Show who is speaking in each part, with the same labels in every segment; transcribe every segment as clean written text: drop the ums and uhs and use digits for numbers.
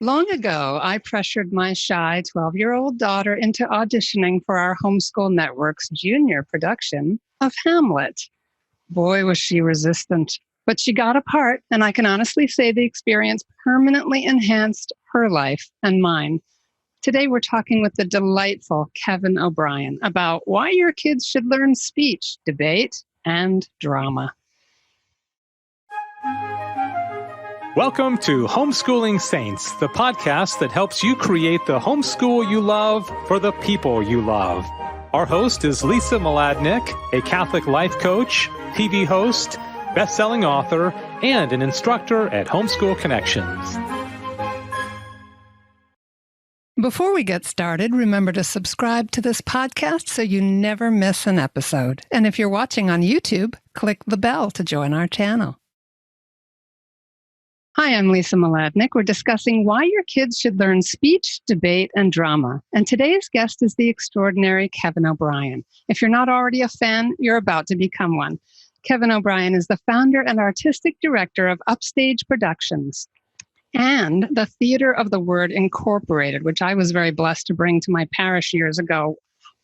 Speaker 1: Long ago, I pressured my shy 12-year-old daughter into auditioning for our Homeschool Network's junior production of Hamlet. Boy, was she resistant. But she got a part, and I can honestly say the experience permanently enhanced her life and mine. Today, we're talking with the delightful Kevin O'Brien about why your kids should learn speech, debate, and drama.
Speaker 2: Welcome to Homeschooling Saints, the podcast that helps you create the homeschool you love for the people you love. Our host is Lisa Mladinich, a Catholic life coach, TV host, best-selling author, and an instructor at Homeschool Connections.
Speaker 1: Before we get started, remember to subscribe to this podcast so you never miss an episode. And if you're watching on YouTube, click the bell to join our channel. Hi, I'm Lisa Mladinich. We're discussing why your kids should learn speech, debate, and drama. And today's guest is the extraordinary Kevin O'Brien. If you're not already a fan, you're about to become one. Kevin O'Brien is the founder and artistic director of Upstage Productions and the Theater of the Word Incorporated, which I was very blessed to bring to my parish years ago.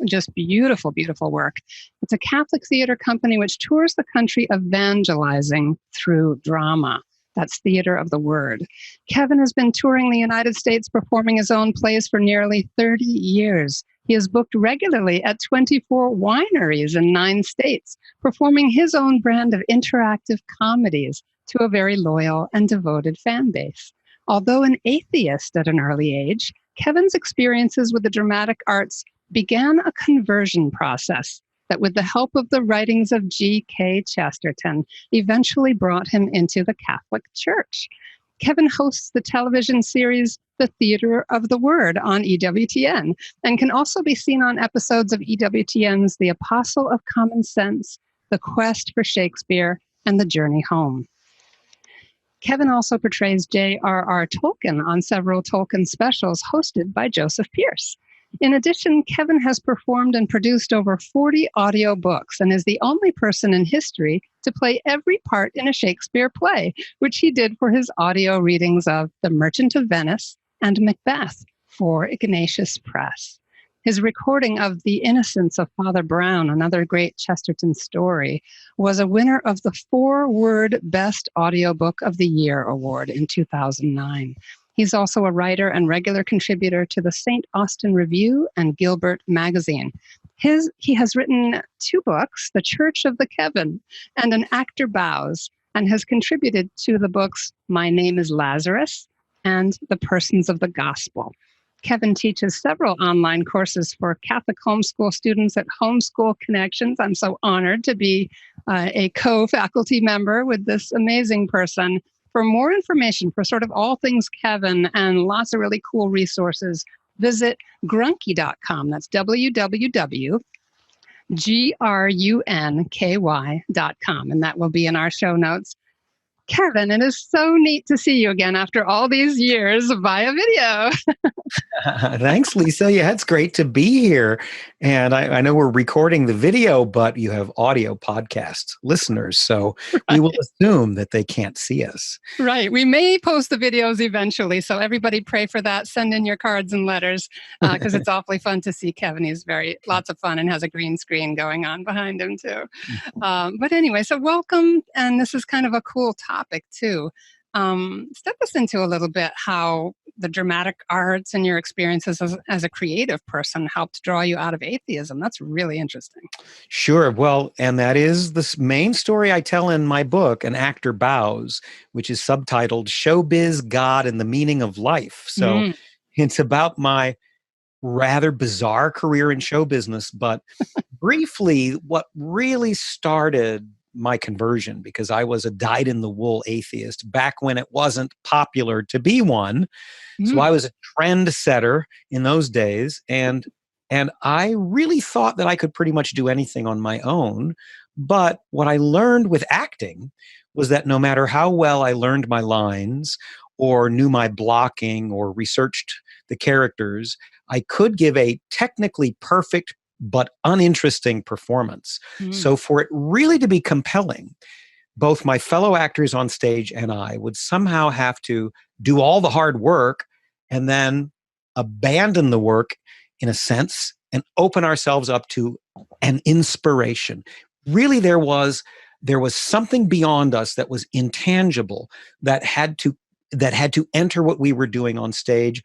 Speaker 1: Just beautiful, beautiful work. It's a Catholic theater company which tours the country evangelizing through drama. That's Theater of the Word. Kevin has been touring the United States performing his own plays for nearly 30 years. He is booked regularly at 24 wineries in 9 states, performing his own brand of interactive comedies to a very loyal and devoted fan base. Although an atheist at an early age, Kevin's experiences with the dramatic arts began a conversion process that, with the help of the writings of G.K. Chesterton, eventually brought him into the Catholic Church. Kevin hosts the television series The Theater of the Word on EWTN and can also be seen on episodes of EWTN's The Apostle of Common Sense, The Quest for Shakespeare, and The Journey Home. Kevin also portrays J.R.R. Tolkien on several Tolkien specials hosted by Joseph Pierce. In addition, Kevin has performed and produced over 40 audiobooks and is the only person in history to play every part in a Shakespeare play, which he did for his audio readings of The Merchant of Venice and Macbeth for Ignatius Press. His recording of The Innocence of Father Brown, another great Chesterton story, was a winner of the 4-Word Best Audiobook of the Year award in 2009. He's also a writer and regular contributor to the St. Austin Review and Gilbert Magazine. He has written 2 books, The Church of the Kevin and An Actor Bows, and has contributed to the books My Name is Lazarus and The Persons of the Gospel. Kevin teaches several online courses for Catholic homeschool students at Homeschool Connections. I'm so honored to be a co-faculty member with this amazing person. For more information for sort of all things Kevin and lots of really cool resources, visit grunky.com. That's www.grunky.com. And that will be in our show notes. Kevin, it is so neat to see you again after all these years via video.
Speaker 3: Thanks, Lisa. Yeah, it's great to be here. And I know we're recording the video, but you have audio podcast listeners. So we will assume that they can't see us.
Speaker 1: Right. We may post the videos eventually. So everybody pray for that. Send in your cards and letters because it's awfully fun to see Kevin. He's lots of fun and has a green screen going on behind him too. But anyway, so welcome. And this is kind of a cool topic too. Step us into a little bit how the dramatic arts and your experiences as a creative person helped draw you out of atheism. That's really interesting.
Speaker 3: Sure. Well, and that is the main story I tell in my book, An Actor Bows, which is subtitled Showbiz, God, and the Meaning of Life. So it's about my rather bizarre career in show business, but briefly, what really started my conversion, because I was a dyed-in-the-wool atheist back when it wasn't popular to be one. So I was a trendsetter in those days, and I really thought that I could pretty much do anything on my own. But what I learned with acting was that no matter how well I learned my lines or knew my blocking or researched the characters, I could give a technically perfect but uninteresting performance. So for it really to be compelling, both my fellow actors on stage and I would somehow have to do all the hard work and then abandon the work in a sense and open ourselves up to an inspiration. Really, there was something beyond us that was intangible that had to enter what we were doing on stage.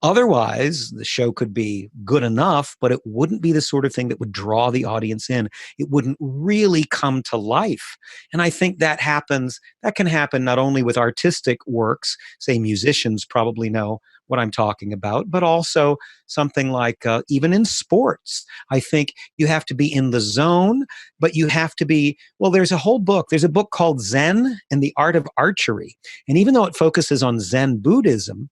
Speaker 3: Otherwise, the show could be good enough, but it wouldn't be the sort of thing that would draw the audience in. It wouldn't really come to life. And I think that can happen not only with artistic works, say musicians probably know what I'm talking about, but also something like even in sports. I think you have to be in the zone, but you have to be, well, there's a book called Zen and the Art of Archery. And even though it focuses on Zen Buddhism,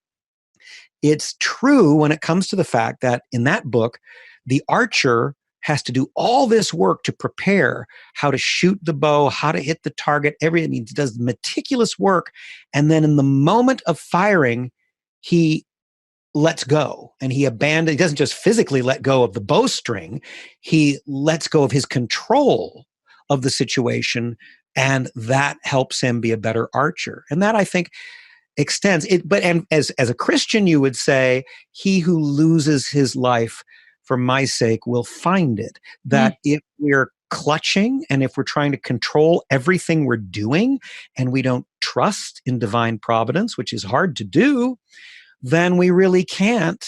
Speaker 3: it's true when it comes to the fact that in that book, the archer has to do all this work to prepare how to shoot the bow, how to hit the target, everything. He does meticulous work. And then in the moment of firing, he lets go and he doesn't just physically let go of the bowstring, he lets go of his control of the situation. And that helps him be a better archer. And that, I think, extends it. But as a Christian, you would say, he who loses his life for my sake will find it. That if we're clutching and if we're trying to control everything we're doing and we don't trust in divine providence, which is hard to do, then we really can't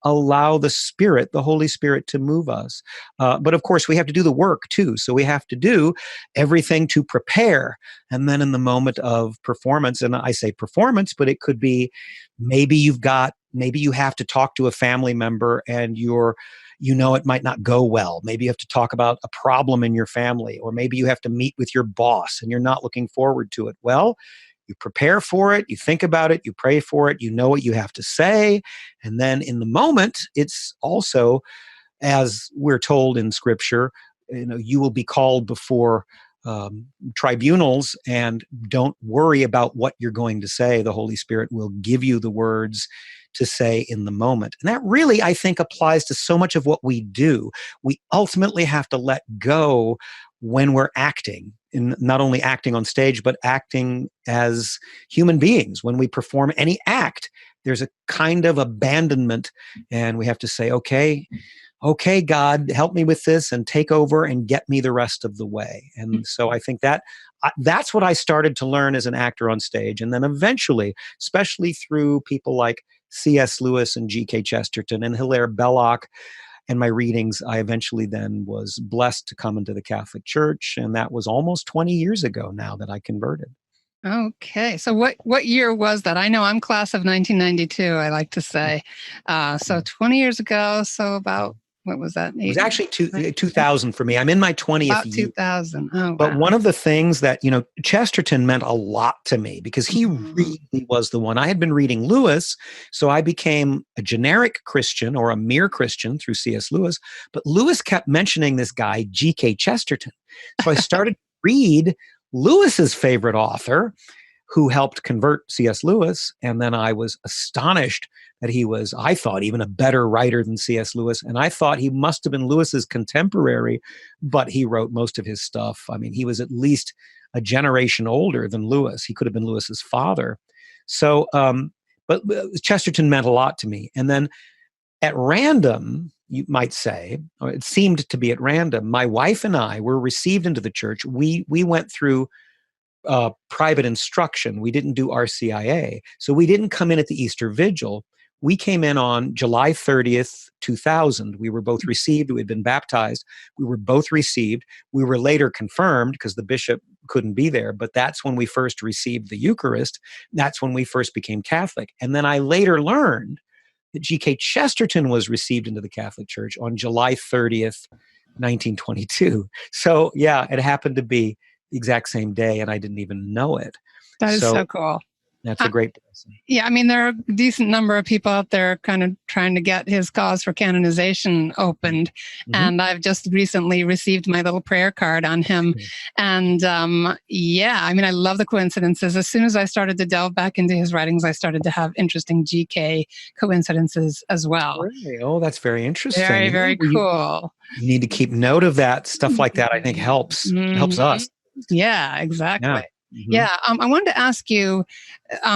Speaker 3: allow the Holy Spirit to move us. But of course, we have to do the work too. So we have to do everything to prepare. And then in the moment of performance, and I say performance, but it could be maybe you have to talk to a family member and it might not go well. Maybe you have to talk about a problem in your family, or maybe you have to meet with your boss and you're not looking forward to it. Well, you prepare for it, you think about it, you pray for it, you know what you have to say. And then in the moment, it's also, as we're told in Scripture, you will be called before tribunals, and don't worry about what you're going to say. The Holy Spirit will give you the words to say in the moment. And that really, I think, applies to so much of what we do. We ultimately have to let go when we're acting, in not only acting on stage, but acting as human beings. When we perform any act, there's a kind of abandonment, and we have to say, okay, God, help me with this and take over and get me the rest of the way. And so I think that's what I started to learn as an actor on stage. And then eventually, especially through people like C.S. Lewis and G.K. Chesterton and Hilaire Belloc and my readings, I eventually then was blessed to come into the Catholic Church. And that was almost 20 years ago now that I converted.
Speaker 1: Okay. So what year was that? I know I'm class of 1992, I like to say. So 20 years ago, so about, what was that?
Speaker 3: It was actually 2000 for me. I'm in my 20th
Speaker 1: about
Speaker 3: year.
Speaker 1: 2000. Oh, wow.
Speaker 3: But one of the things that, Chesterton meant a lot to me because he really was the one. I had been reading Lewis, so I became a generic Christian or a mere Christian through C.S. Lewis. But Lewis kept mentioning this guy, G.K. Chesterton. So I started to read Lewis's favorite author, who helped convert C.S. Lewis. And then I was astonished that he was, I thought, even a better writer than C.S. Lewis. And I thought he must have been Lewis's contemporary, but he wrote most of his stuff. I mean, he was at least a generation older than Lewis. He could have been Lewis's father. So, but Chesterton meant a lot to me. And then at random, you might say, or it seemed to be at random, my wife and I were received into the church. We went through private instruction. We didn't do RCIA. So we didn't come in at the Easter Vigil. We came in on July 30th, 2000. We were both received. We had been baptized. We were both received. We were later confirmed because the bishop couldn't be there. But that's when we first received the Eucharist. That's when we first became Catholic. And then I later learned that G.K. Chesterton was received into the Catholic Church on July 30th, 1922. So yeah, it happened to be the exact same day, and I didn't even know it.
Speaker 1: That is so cool.
Speaker 3: That's a great blessing.
Speaker 1: Yeah, I mean, there are a decent number of people out there kind of trying to get his cause for canonization opened. And I've just recently received my little prayer card on him. And yeah, I mean, I love the coincidences. As soon as I started to delve back into his writings, I started to have interesting GK coincidences as well.
Speaker 3: Really? Oh, that's very interesting.
Speaker 1: Very, very cool.
Speaker 3: You need to keep note of that. Stuff like that, I think, helps us.
Speaker 1: Yeah, exactly.
Speaker 3: Yeah. Mhm.
Speaker 1: Yeah, I wanted to ask you,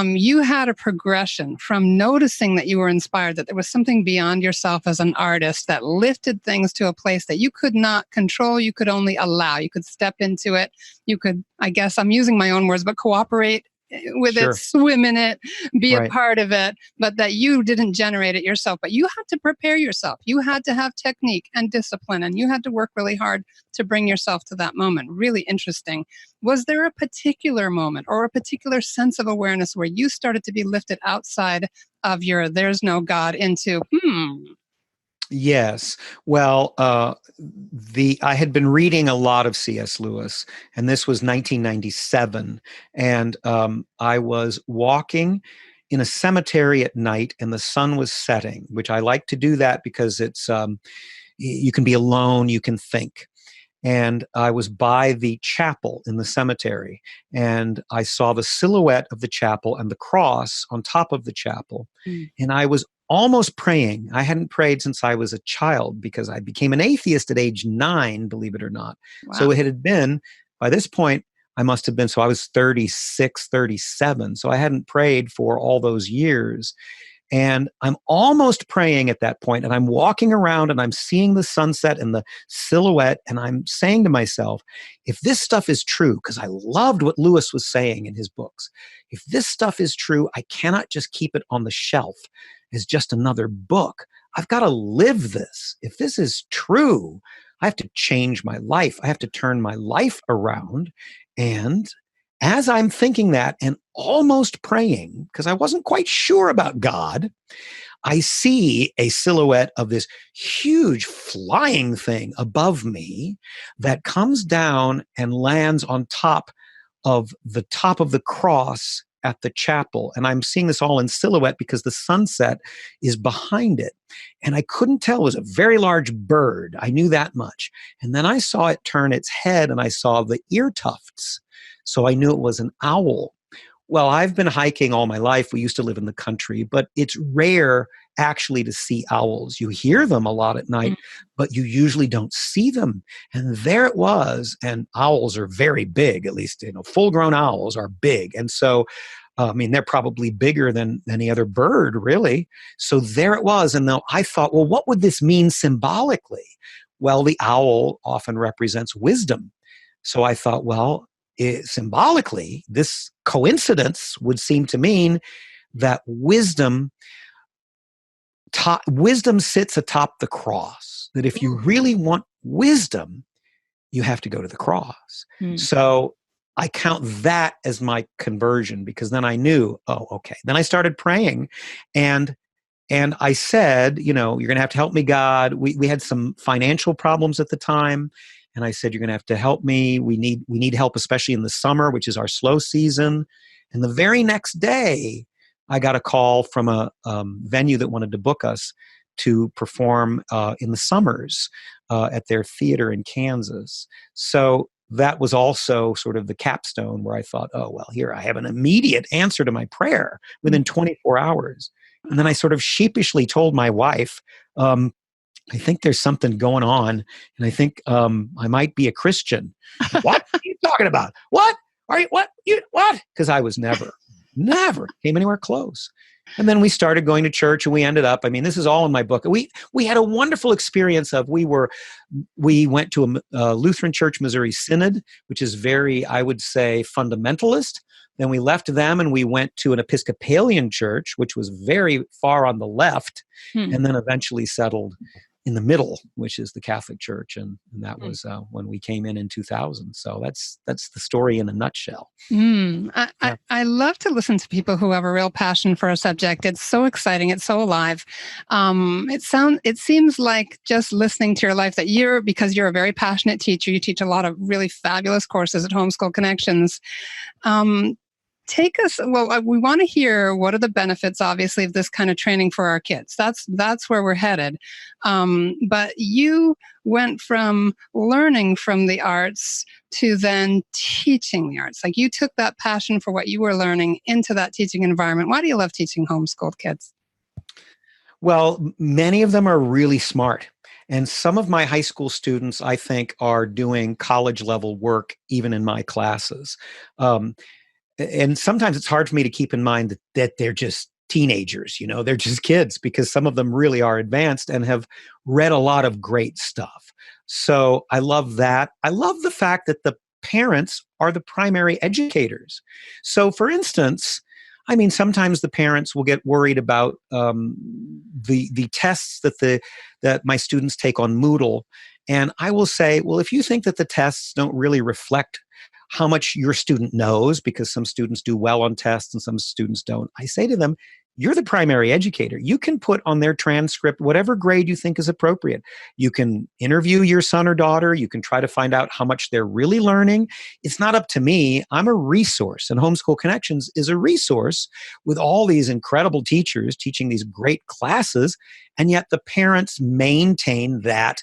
Speaker 1: you had a progression from noticing that you were inspired, that there was something beyond yourself as an artist that lifted things to a place that you could not control, you could only allow, you could step into it, you could, I guess I'm using my own words, but cooperate with it,
Speaker 3: Sure.
Speaker 1: swim in it, be a
Speaker 3: Right.
Speaker 1: part of it, but that you didn't generate it yourself. But you had to prepare yourself. You had to have technique and discipline, and you had to work really hard to bring yourself to that moment. Really interesting. Was there a particular moment or a particular sense of awareness where you started to be lifted outside of your there's no God into,
Speaker 3: Yes. Well, I had been reading a lot of C.S. Lewis, and this was 1997, and I was walking in a cemetery at night, and the sun was setting, which I like to do that because it's you can be alone, you can think. And I was by the chapel in the cemetery, and I saw the silhouette of the chapel and the cross on top of the chapel.
Speaker 1: mm,
Speaker 3: And I was almost praying. I hadn't prayed since I was a child because I became an atheist at age 9, believe it or not.
Speaker 1: wow.
Speaker 3: So it had been, by this point, I must have been, so I was 36, 37. So I hadn't prayed for all those years. And I'm almost praying at that point, and I'm walking around and I'm seeing the sunset and the silhouette, and I'm saying to myself, if this stuff is true, because I loved what Lewis was saying in his books, if this stuff is true, I cannot just keep it on the shelf as just another book. I've got to live this. If this is true, I have to change my life. I have to turn my life around. And as I'm thinking that and almost praying, because I wasn't quite sure about God, I see a silhouette of this huge flying thing above me that comes down and lands on top of the cross at the chapel. And I'm seeing this all in silhouette because the sunset is behind it. And I couldn't tell. It was a very large bird. I knew that much. And then I saw it turn its head and I saw the ear tufts. So I knew it was an owl. Well, I've been hiking all my life. We used to live in the country, but it's rare actually to see owls. You hear them a lot at night, but you usually don't see them. And there it was. And owls are very big, at least, full-grown owls are big. And so, they're probably bigger than any other bird, really. So there it was. And though I thought, well, what would this mean symbolically? Well, the owl often represents wisdom. So I thought, well, symbolically, this coincidence would seem to mean that wisdom sits atop the cross. That if you really want wisdom, you have to go to the cross. So I count that as my conversion, because then I knew, oh, okay. Then I started praying, and I said, you're going to have to help me, God. We had some financial problems at the time. And I said, you're going to have to help me. We need help, especially in the summer, which is our slow season. And the very next day, I got a call from a venue that wanted to book us to perform in the summers at their theater in Kansas. So that was also sort of the capstone where I thought, oh, well, here I have an immediate answer to my prayer within 24 hours. And then I sort of sheepishly told my wife, I think there's something going on, and I think I might be a Christian. What are you talking about? What are you? What you? What? Because I was never came anywhere close. And then we started going to church, and we ended up. This is all in my book. We had a wonderful experience of we went to a Lutheran Church Missouri Synod, which is very, I would say, fundamentalist. Then we left them and we went to an Episcopalian church, which was very far on the left, and then eventually settled in the middle, which is the Catholic Church. And that was when we came in 2000. So that's the story in a nutshell.
Speaker 1: I love to listen to people who have a real passion for a subject. It's so exciting. It's so alive. It seems like just listening to your life that because you're a very passionate teacher, you teach a lot of really fabulous courses at Homeschool Connections. Take us, we want to hear what are the benefits, obviously, of this kind of training for our kids. That's where we're headed. But you went from learning from the arts to then teaching the arts. Like you took that passion for what you were learning into that teaching environment. Why do you love teaching homeschooled kids?
Speaker 3: Well, many of them are really smart. And some of my high school students, I think, are doing college level work even in my classes. Um, and sometimes it's hard for me to keep in mind that they're just teenagers, they're just kids, because some of them really are advanced and have read a lot of great stuff. So I love that. I love the fact that the parents are the primary educators. So for instance, I mean, sometimes the parents will get worried about the tests that my students take on Moodle, and I will say, well, if you think that the tests don't really reflect how much your student knows, because some students do well on tests and some students don't, I say to them, you're the primary educator. You can put on their transcript whatever grade you think is appropriate. You can interview your son or daughter. You can try to find out how much they're really learning. It's not up to me. I'm a resource, and Homeschool Connections is a resource with all these incredible teachers teaching these great classes, and yet the parents maintain that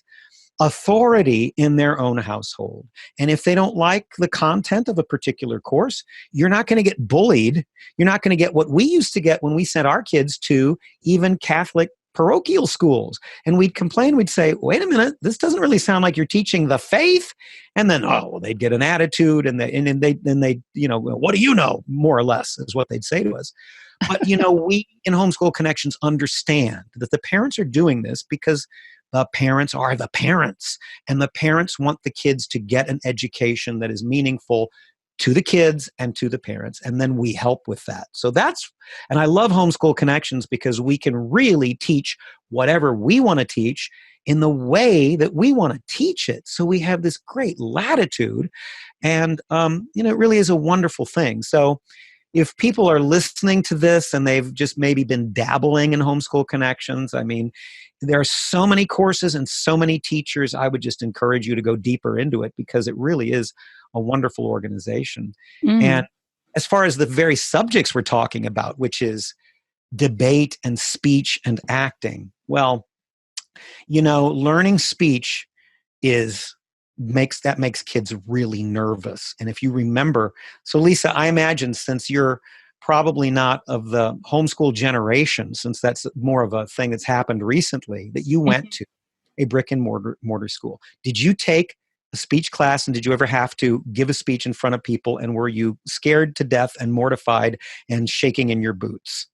Speaker 3: authority in their own household. And if they don't like the content of a particular course, you're not going to get bullied. You're not going to get what we used to get when we sent our kids to even Catholic parochial schools. And we'd complain, we'd say, wait a minute, this doesn't really sound like you're teaching the faith. And then, they'd get an attitude, and they, what do you know? More or less is what they'd say to us. But, we in Homeschool Connections understand that the parents are doing this because the parents are the parents, and the parents want the kids to get an education that is meaningful to the kids and to the parents, and then we help with that. And I love Homeschool Connections because we can really teach whatever we want to teach in the way that we want to teach it. So we have this great latitude, and it really is a wonderful thing. So if people are listening to this and they've just maybe been dabbling in Homeschool Connections, I mean, there are so many courses and so many teachers. I would just encourage you to go deeper into it, because it really is a wonderful organization. And as far as the very subjects we're talking about, which is debate and speech and acting, well, learning speech makes kids really nervous. And if you remember, so Lisa, I imagine, since you're probably not of the homeschool generation, since that's more of a thing that's happened recently, that you went to a brick and mortar school. Did you take a speech class, and did you ever have to give a speech in front of people, and were you scared to death and mortified and shaking in your boots?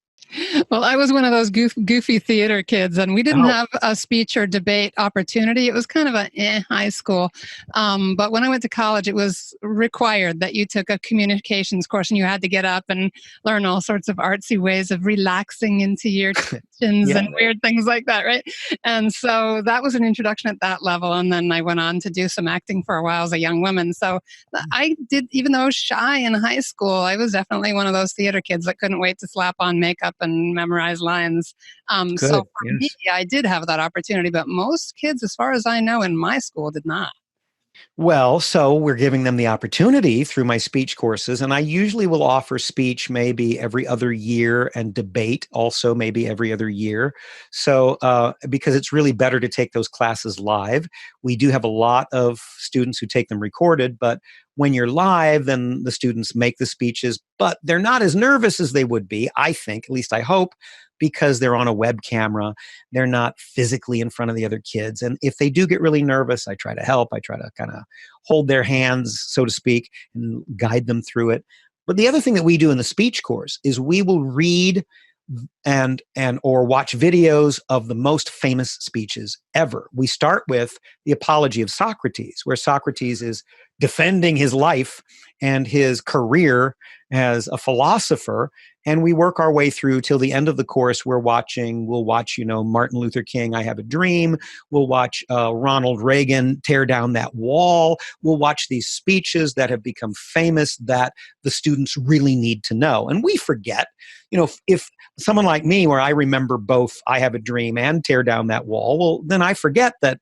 Speaker 1: Well, I was one of those goofy theater kids, and we didn't have a speech or debate opportunity. It was kind of a high school. But when I went to college, it was required that you took a communications course, and you had to get up and learn all sorts of artsy ways of relaxing into your chins and weird things like that, right? And so that was an introduction at that level. And then I went on to do some acting for a while as a young woman. So I did, even though I was shy in high school, I was definitely one of those theater kids that couldn't wait to slap on makeup and memorize lines. So for me, I did have that opportunity, but most kids, as far as I know, in my school did not.
Speaker 3: Well, so we're giving them the opportunity through my speech courses, and I usually will offer speech maybe every other year, and debate also maybe every other year. So because it's really better to take those classes live. We do have a lot of students who take them recorded, but when you're live, then the students make the speeches, but they're not as nervous as they would be, I think, at least I hope, because they're on a web camera. They're not physically in front of the other kids. And if they do get really nervous, I try to help. I try to kind of hold their hands, so to speak, and guide them through it. But the other thing that we do in the speech course is we will read and or watch videos of the most famous speeches ever. We start with the Apology of Socrates, where Socrates is defending his life and his career as a philosopher, and we work our way through till the end of the course. We'll watch, Martin Luther King, I Have a Dream. We'll watch Ronald Reagan tear down that wall. We'll watch these speeches that have become famous that the students really need to know. And we forget, if someone like me, where I remember both I Have a Dream and Tear Down That Wall, well, then I forget that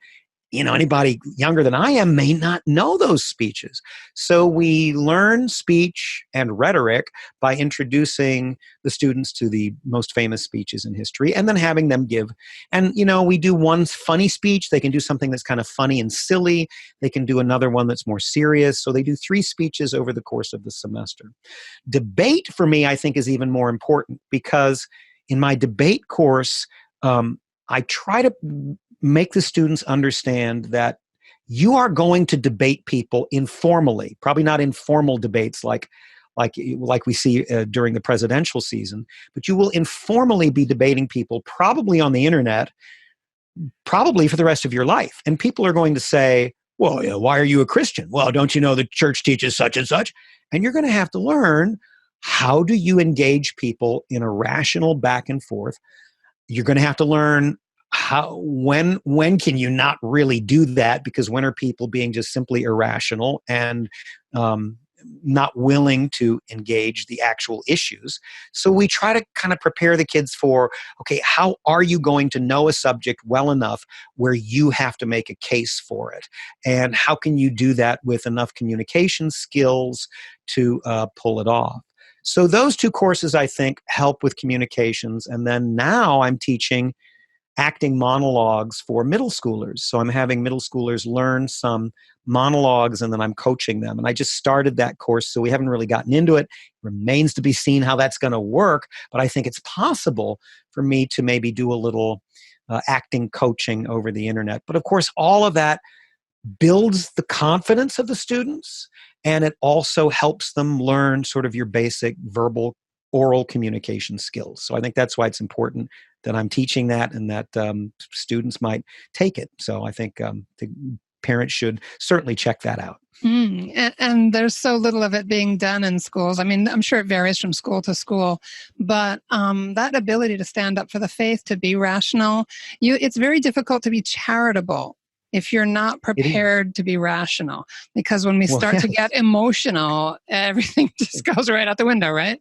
Speaker 3: anybody younger than I am may not know those speeches. So we learn speech and rhetoric by introducing the students to the most famous speeches in history, and then having them give. And, we do one funny speech. They can do something that's kind of funny and silly. They can do another one that's more serious. So they do 3 speeches over the course of the semester. Debate, for me, I think, is even more important, because in my debate course, I try to make the students understand that you are going to debate people informally, probably not informal debates like we see during the presidential season, but you will informally be debating people probably on the internet, probably for the rest of your life. And people are going to say, well, why are you a Christian? Well, don't you know the church teaches such and such? And you're going to have to learn, how do you engage people in a rational back and forth? You're going to have to learn when can you not really do that, because when are people being just simply irrational and not willing to engage the actual issues. So we try to kind of prepare the kids for, okay, how are you going to know a subject well enough where you have to make a case for it? And how can you do that with enough communication skills to pull it off? So those two courses, I think, help with communications. And then now I'm teaching acting monologues for middle schoolers. So I'm having middle schoolers learn some monologues, and then I'm coaching them. And I just started that course, so we haven't really gotten into it. It remains to be seen how that's going to work, but I think it's possible for me to maybe do a little acting coaching over the internet. But of course, all of that builds the confidence of the students, and it also helps them learn sort of your basic verbal, oral communication skills. So I think that's why it's important that I'm teaching that, and that students might take it. So I think the parents should certainly check that out.
Speaker 1: And there's so little of it being done in schools. I mean, I'm sure it varies from school to school, but that ability to stand up for the faith, to be rational, it's very difficult to be charitable if you're not prepared to be rational. Because when we start to get emotional, everything just goes right out the window, right?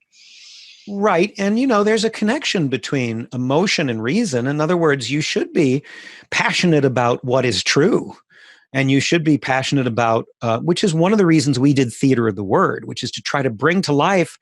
Speaker 3: Right. And, there's a connection between emotion and reason. In other words, you should be passionate about what is true. And you should be passionate about, which is one of the reasons we did Theater of the Word, which is to try to bring to life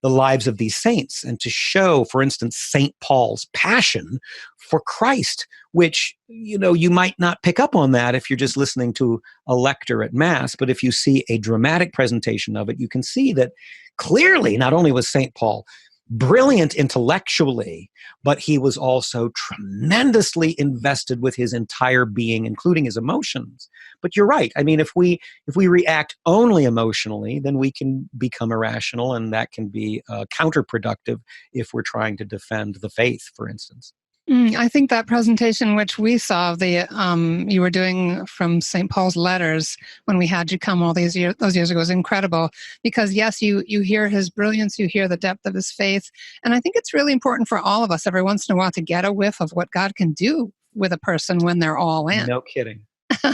Speaker 3: the lives of these saints and to show, for instance, St. Paul's passion for Christ, which, you might not pick up on that if you're just listening to a lector at Mass. But if you see a dramatic presentation of it, you can see that clearly not only was St. Paul brilliant intellectually, but he was also tremendously invested with his entire being, including his emotions. But you're right. I mean, if we react only emotionally, then we can become irrational, and that can be counterproductive if we're trying to defend the faith, for instance.
Speaker 1: I think that presentation, which we saw, you were doing from St. Paul's letters when we had you come all those years ago, was incredible. Because yes, you hear his brilliance, you hear the depth of his faith, and I think it's really important for all of us every once in a while to get a whiff of what God can do with a person when they're all in.
Speaker 3: No kidding.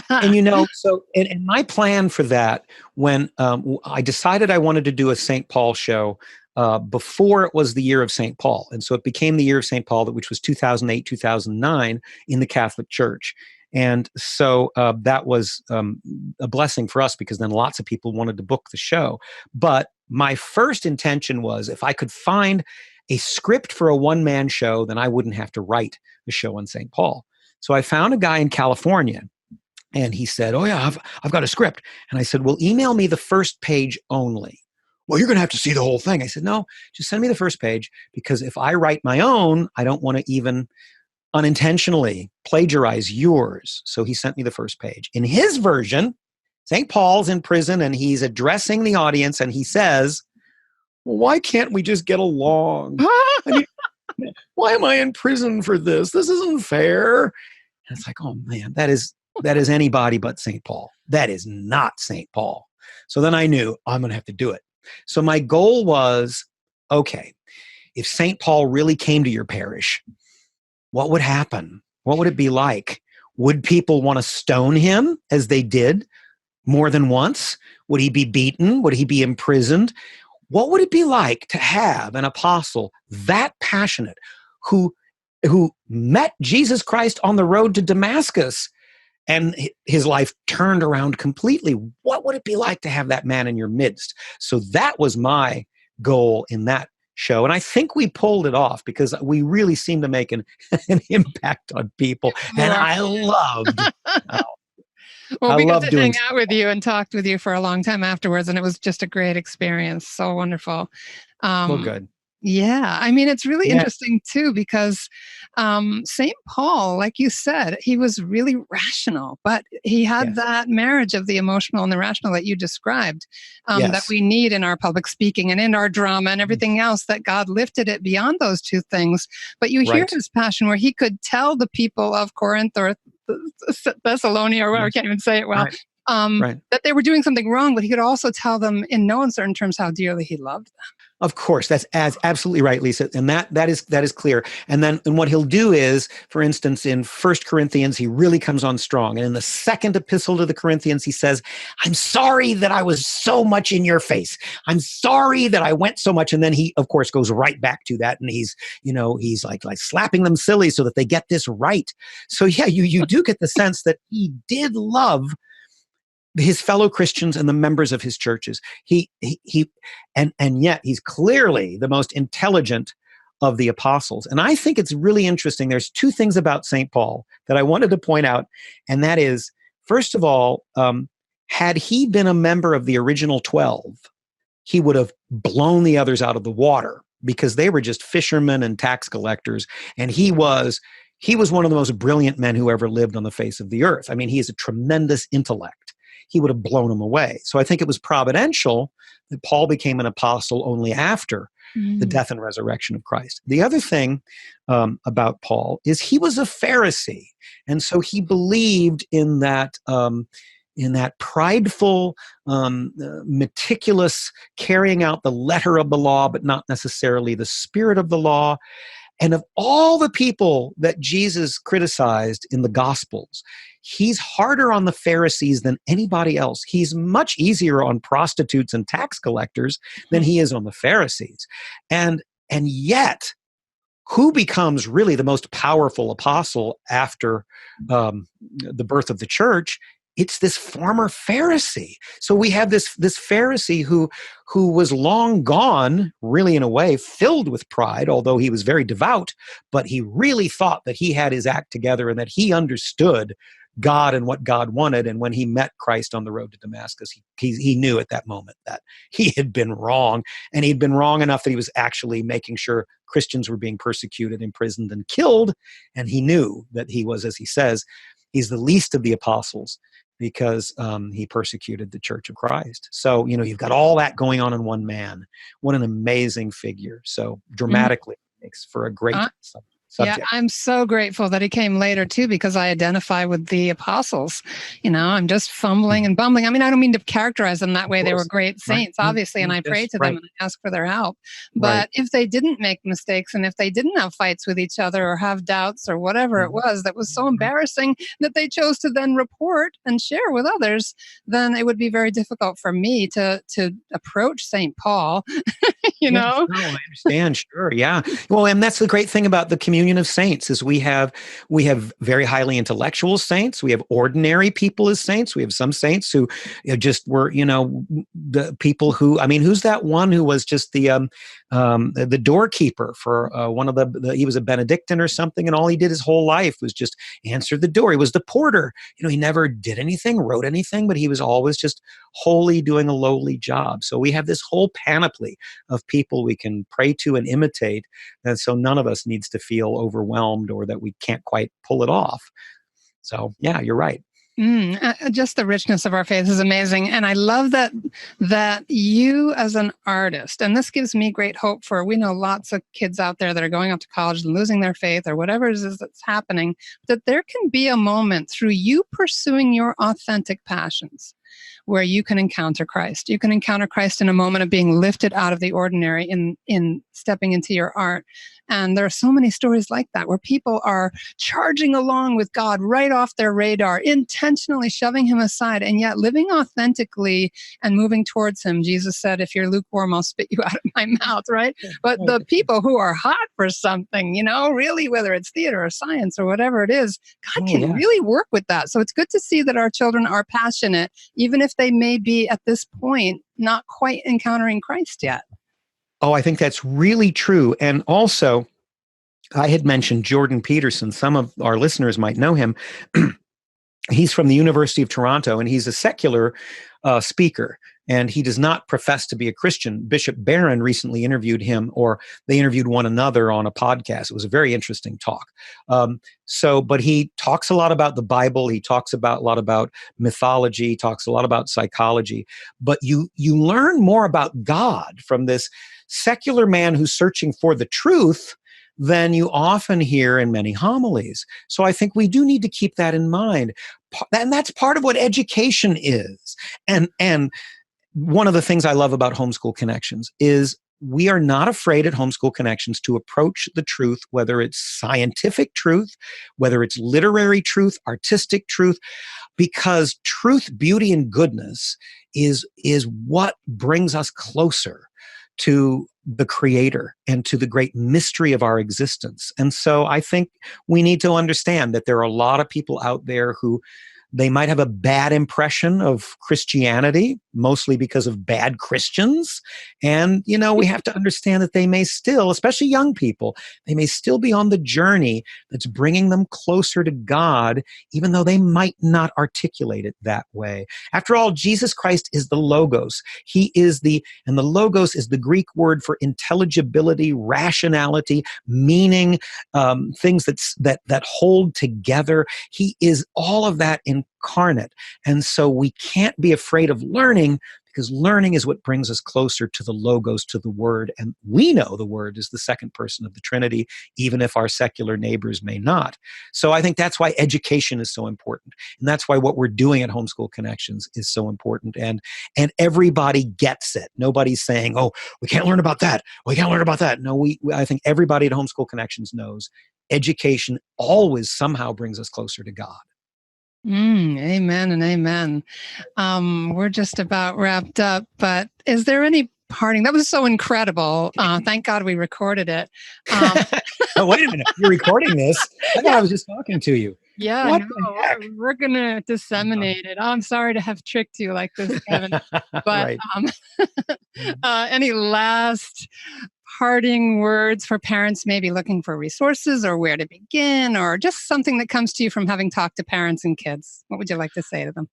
Speaker 3: And so and my plan for that, when I decided I wanted to do a St. Paul show before it was the year of St. Paul. And so it became the year of St. Paul, which was 2008, 2009 in the Catholic Church. And so that was a blessing for us, because then lots of people wanted to book the show. But my first intention was, if I could find a script for a one-man show, then I wouldn't have to write the show on St. Paul. So I found a guy in California, and he said, oh yeah, I've got a script. And I said, well, email me the first page only. Well, you're going to have to see the whole thing. I said, no, just send me the first page, because if I write my own, I don't want to even unintentionally plagiarize yours. So he sent me the first page. In his version, St. Paul's in prison, and he's addressing the audience, and he says, well, why can't we just get along? I mean, why am I in prison for this? This isn't fair. And it's like, oh man, that is anybody but St. Paul. That is not St. Paul. So then I knew I'm going to have to do it. So my goal was, okay, if St. Paul really came to your parish, what would happen? What would it be like? Would people want to stone him, as they did more than once? Would he be beaten? Would he be imprisoned? What would it be like to have an apostle that passionate, who met Jesus Christ on the road to Damascus, and his life turned around completely? What would it be like to have that man in your midst? So that was my goal in that show. And I think we pulled it off, because we really seemed to make an impact on people. And I loved
Speaker 1: Well, we got to hang out with you and talked with you for a long time afterwards, and it was just a great experience. So wonderful.
Speaker 3: Well, good.
Speaker 1: Yeah, I mean, it's really interesting too, because St. Paul, like you said, he was really rational, but he had that marriage of the emotional and the rational that you described, that we need in our public speaking and in our drama and everything else, that God lifted it beyond those two things. But you hear his passion where he could tell the people of Corinth or Thessalonica, or whatever, I can't even say it well, that they were doing something wrong, but he could also tell them in no uncertain terms how dearly he loved them.
Speaker 3: Of course, that's absolutely right, Lisa, and that is clear. And then, and what he'll do is, for instance, in 1 Corinthians, he really comes on strong, and in the second epistle to the Corinthians, he says, "I'm sorry that I was so much in your face. I'm sorry that I went so much." And then he, of course, goes right back to that, and he's like slapping them silly so that they get this right. So yeah, you do get the sense that he did love his fellow Christians and the members of his churches. And yet he's clearly the most intelligent of the apostles. And I think it's really interesting. There's two things about St. Paul that I wanted to point out. And that is, first of all, had he been a member of the original 12, he would have blown the others out of the water, because they were just fishermen and tax collectors. And he was one of the most brilliant men who ever lived on the face of the earth. I mean, he has a tremendous intellect. He would have blown him away. So I think it was providential that Paul became an apostle only after the death and resurrection of Christ. The other thing about Paul is he was a Pharisee. And so he believed in that prideful, meticulous carrying out the letter of the law, but not necessarily the spirit of the law. And of all the people that Jesus criticized in the Gospels, he's harder on the Pharisees than anybody else. He's much easier on prostitutes and tax collectors than he is on the Pharisees. And yet, who becomes really the most powerful apostle after the birth of the church? It's this former Pharisee. So we have this Pharisee who was long gone, really in a way, filled with pride, although he was very devout, but he really thought that he had his act together and that he understood God and what God wanted. And when he met Christ on the road to Damascus, he knew at that moment that he had been wrong, and he'd been wrong enough that he was actually making sure Christians were being persecuted, imprisoned, and killed. And he knew that he was, as he says, he's the least of the apostles, because he persecuted the Church of Christ. So, you've got all that going on in one man. What an amazing figure. So dramatically makes for a great subject.
Speaker 1: Yeah, I'm so grateful that he came later too, because I identify with the apostles. I'm just fumbling and bumbling. I mean, I don't mean to characterize them that way. They were great saints, obviously, and I pray to them and I ask for their help. But if they didn't make mistakes, and if they didn't have fights with each other or have doubts or whatever it was that was so embarrassing that they chose to then report and share with others, then it would be very difficult for me to approach St. Paul.
Speaker 3: No, I understand. Sure. Yeah. Well, and that's the great thing about the communion of saints is we have very highly intellectual saints. We have ordinary people as saints. We have some saints who just were, the people who, I mean, who's that one who was just the doorkeeper for one of he was a Benedictine or something, and all he did his whole life was just answer the door. He was the porter. He never did anything, wrote anything, but he was always just wholly doing a lowly job. So we have this whole panoply of people we can pray to and imitate. And so none of us needs to feel overwhelmed or that we can't quite pull it off. So yeah, you're right.
Speaker 1: Just the richness of our faith is amazing. And I love that you as an artist, and this gives me great hope for, we know lots of kids out there that are going off to college and losing their faith or whatever it is that's happening, that there can be a moment through you pursuing your authentic passions where you can encounter Christ. You can encounter Christ in a moment of being lifted out of the ordinary in stepping into your art. And there are so many stories like that where people are charging along with God right off their radar, intentionally shoving him aside, and yet living authentically and moving towards him. Jesus said, if you're lukewarm, I'll spit you out of my mouth, right? But the people who are hot for something, really, whether it's theater or science or whatever it is, God can really work with that. So it's good to see that our children are passionate, even if they may be at this point not quite encountering Christ yet.
Speaker 3: Oh, I think that's really true. And also, I had mentioned Jordan Peterson. Some of our listeners might know him. He's from the University of Toronto, and he's a secular speaker. and he does not profess to be a Christian. Bishop Barron recently interviewed him, or they interviewed one another on a podcast. It was a very interesting talk. But he talks a lot about the Bible. He talks a lot about mythology. He talks a lot about psychology. But you learn more about God from this secular man who's searching for the truth than you often hear in many homilies. So I think we do need to keep that in mind. And that's part of what education is. And one of the things I love about Homeschool Connections is we are not afraid at Homeschool Connections to approach the truth, whether it's scientific truth, whether it's literary truth, artistic truth, because truth, beauty, and goodness is what brings us closer to the Creator and to the great mystery of our existence. And so I think we need to understand that there are a lot of people out there who they might have a bad impression of Christianity, mostly because of bad Christians. And, we have to understand that they may still, especially young people, they may still be on the journey that's bringing them closer to God, even though they might not articulate it that way. After all, Jesus Christ is the Logos. And the Logos is the Greek word for intelligibility, rationality, meaning, things that hold together. He is all of that incarnate. And so we can't be afraid of learning, because learning is what brings us closer to the Logos, to the Word. And we know the Word is the second person of the Trinity, even if our secular neighbors may not. So I think that's why education is so important. And that's why what we're doing at Homeschool Connections is so important. And everybody gets it. Nobody's saying, oh, we can't learn about that. We can't learn about that. No, I think everybody at Homeschool Connections knows education always somehow brings us closer to God.
Speaker 1: Amen and amen. We're just about wrapped up, but is there any parting? That was so incredible. Thank God we recorded it.
Speaker 3: Oh, wait a minute. You're recording this? I thought I was just talking to you.
Speaker 1: Yeah,
Speaker 3: What
Speaker 1: no,
Speaker 3: the heck?
Speaker 1: we're going to disseminate it. I'm sorry to have tricked you like this, Kevin. But
Speaker 3: Right.
Speaker 1: Any last parting words for parents maybe looking for resources or where to begin, or just something that comes to you from having talked to parents and kids? What would you like to say to them?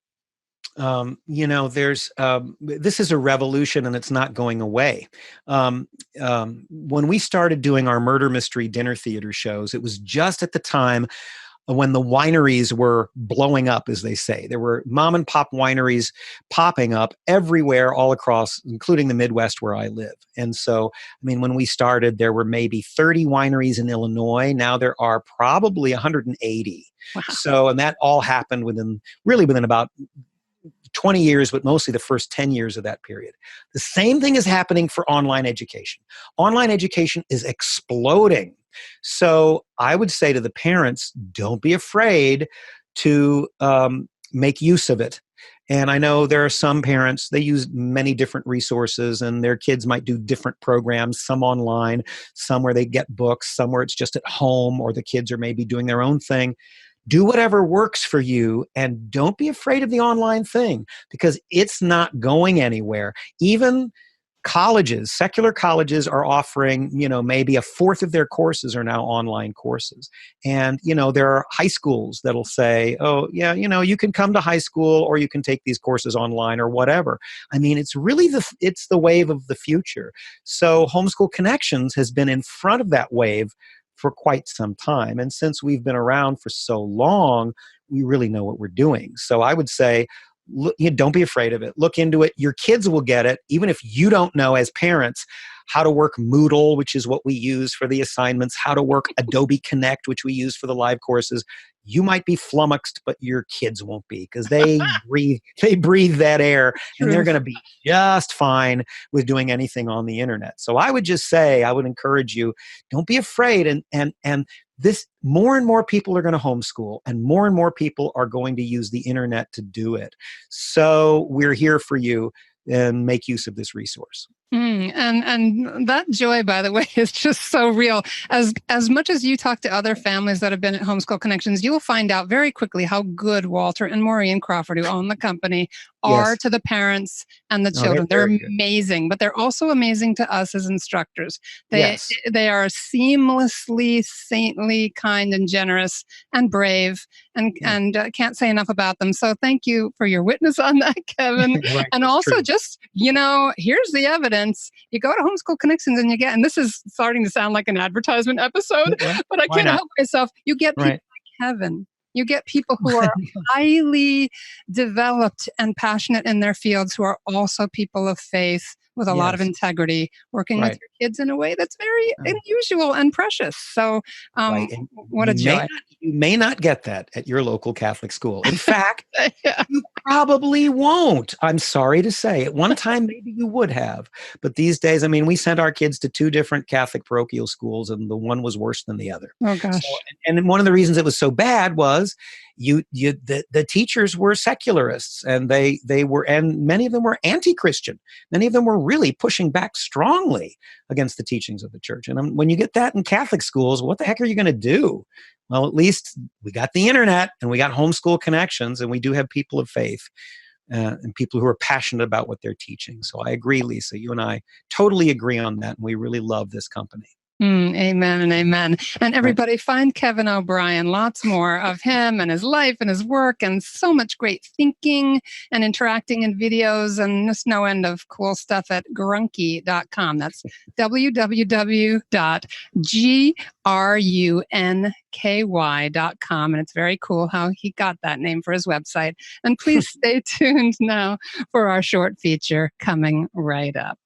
Speaker 3: This is a revolution and it's not going away. When we started doing our murder mystery dinner theater shows, it was just at the time when the wineries were blowing up, as they say. There were mom and pop wineries popping up everywhere, all across, including the Midwest where I live. And so, when we started, there were maybe 30 wineries in Illinois. Now there are probably 180.
Speaker 1: Wow.
Speaker 3: So, and that all happened within about 20 years, but mostly the first 10 years of that period. The same thing is happening for online education. Online education is exploding. So I would say to the parents, don't be afraid to make use of it. And I know there are some parents, they use many different resources and their kids might do different programs, some online, some where they get books, some where it's just at home, or the kids are maybe doing their own thing. Do whatever works for you, and don't be afraid of the online thing, because it's not going anywhere. Even colleges, secular colleges, are offering, maybe a fourth of their courses are now online courses. And, there are high schools that'll say, oh, yeah, you can come to high school or you can take these courses online or whatever. It's really it's the wave of the future. So Homeschool Connections has been in front of that wave for quite some time. And since we've been around for so long, we really know what we're doing. So I would say, don't be afraid of it. Look into it. Your kids will get it, even if you don't know as parents how to work Moodle, which is what we use for the assignments, how to work Adobe Connect, which we use for the live courses. You might be flummoxed, but your kids won't be, because they breathe that air. True. And they're going to be just fine with doing anything on the internet. So I would just say, I would encourage you, don't be afraid. And this, more and more people are going to homeschool, and more people are going to use the internet to do it. So we're here for you, and make use of this resource.
Speaker 1: And that joy, by the way, is just so real. As much as you talk to other families that have been at Homeschool Connections, you will find out very quickly how good Walter and Maureen Crawford, who own the company, are to the parents and the children. They're amazing, but they're also amazing to us as instructors. They are seamlessly saintly, kind, and generous, and brave, and can't say enough about them. So thank you for your witness on that, Kevin. And also just, here's the evidence. You go to Homeschool Connections and you get, and this is starting to sound like an advertisement episode, but I can't help myself. You get people like Kevin. You get people who are highly developed and passionate in their fields, who are also people of faith with a lot of integrity, working with your kids in a way that's very unusual and precious. So what a joy.
Speaker 3: You may not get that at your local Catholic school. In fact, you probably won't. I'm sorry to say. At one time, maybe you would have. But these days, I mean, we sent our kids to 2 different Catholic parochial schools, and the one was worse than the other.
Speaker 1: Oh, gosh.
Speaker 3: So, and one of the reasons it was so bad was the teachers were secularists, and they were, and many of them were anti-Christian. Many of them were really pushing back strongly against the teachings of the church. And when you get that in Catholic schools, what the heck are you going to do? Well, at least we got the internet, and we got Homeschool Connections, and we do have people of faith and people who are passionate about what they're teaching. So I agree, Lisa. You and I totally agree on that, and we really love this company.
Speaker 1: Amen and amen. And everybody find Kevin O'Brien. Lots more of him and his life and his work, and so much great thinking and interacting in videos, and just no end of cool stuff at grunky.com. That's www.grunky.com. And it's very cool how he got that name for his website. And please stay tuned now for our short feature coming right up.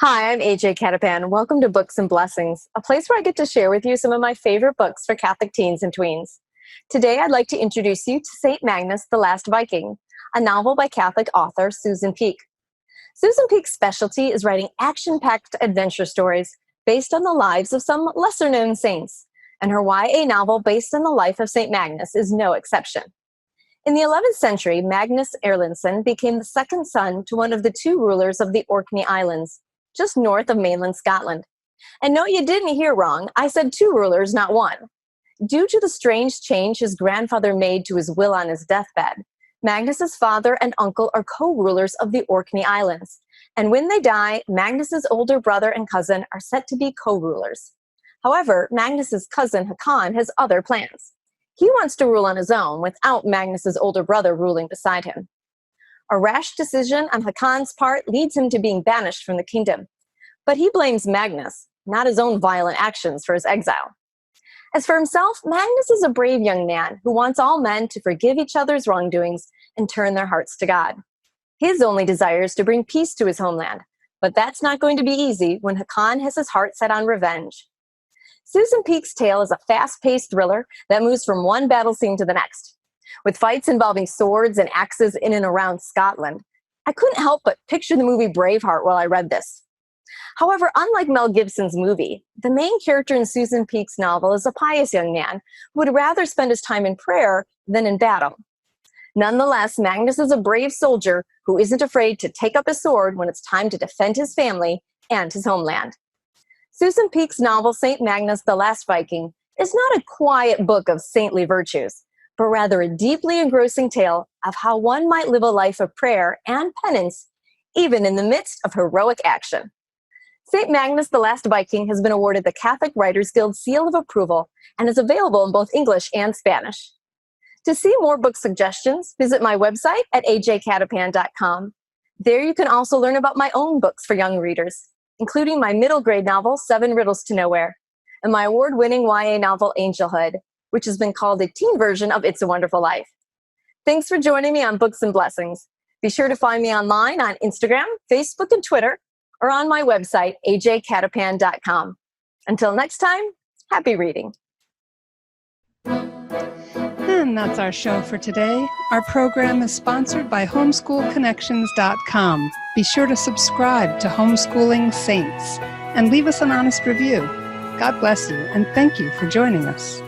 Speaker 4: Hi, I'm AJ Catapan. Welcome to Books and Blessings, a place where I get to share with you some of my favorite books for Catholic teens and tweens. Today, I'd like to introduce you to St. Magnus, the Last Viking, a novel by Catholic author Susan Peake. Susan Peake's specialty is writing action-packed adventure stories based on the lives of some lesser-known saints, and her YA novel based on the life of St. Magnus is no exception. In the 11th century, Magnus Erlendsson became the second son to one of the 2 rulers of the Orkney Islands, just north of mainland Scotland. And no, you didn't hear wrong. I said 2 rulers, not 1. Due to the strange change his grandfather made to his will on his deathbed, Magnus's father and uncle are co-rulers of the Orkney Islands. And when they die, Magnus's older brother and cousin are set to be co-rulers. However, Magnus's cousin Håkon has other plans. He wants to rule on his own without Magnus's older brother ruling beside him. A rash decision on Håkon's part leads him to being banished from the kingdom. But he blames Magnus, not his own violent actions, for his exile. As for himself, Magnus is a brave young man who wants all men to forgive each other's wrongdoings and turn their hearts to God. His only desire is to bring peace to his homeland, but that's not going to be easy when Håkon has his heart set on revenge. Susan Peake's tale is a fast-paced thriller that moves from one battle scene to the next. With fights involving swords and axes in and around Scotland, I couldn't help but picture the movie Braveheart while I read this. However, unlike Mel Gibson's movie, the main character in Susan Peake's novel is a pious young man who would rather spend his time in prayer than in battle. Nonetheless, Magnus is a brave soldier who isn't afraid to take up his sword when it's time to defend his family and his homeland. Susan Peake's novel, St. Magnus, the Last Viking, is not a quiet book of saintly virtues, but rather a deeply engrossing tale of how one might live a life of prayer and penance, even in the midst of heroic action. St. Magnus, the Last Viking has been awarded the Catholic Writers Guild Seal of Approval and is available in both English and Spanish. To see more book suggestions, visit my website at ajcatapan.com. There you can also learn about my own books for young readers, including my middle grade novel, 7 Riddles to Nowhere, and my award-winning YA novel, Angelhood, which has been called a teen version of It's a Wonderful Life. Thanks for joining me on Books and Blessings. Be sure to find me online on Instagram, Facebook, and Twitter, or on my website, ajcatapan.com. Until next time, happy reading.
Speaker 1: And that's our show for today. Our program is sponsored by homeschoolconnections.com. Be sure to subscribe to Homeschooling Saints and leave us an honest review. God bless you, and thank you for joining us.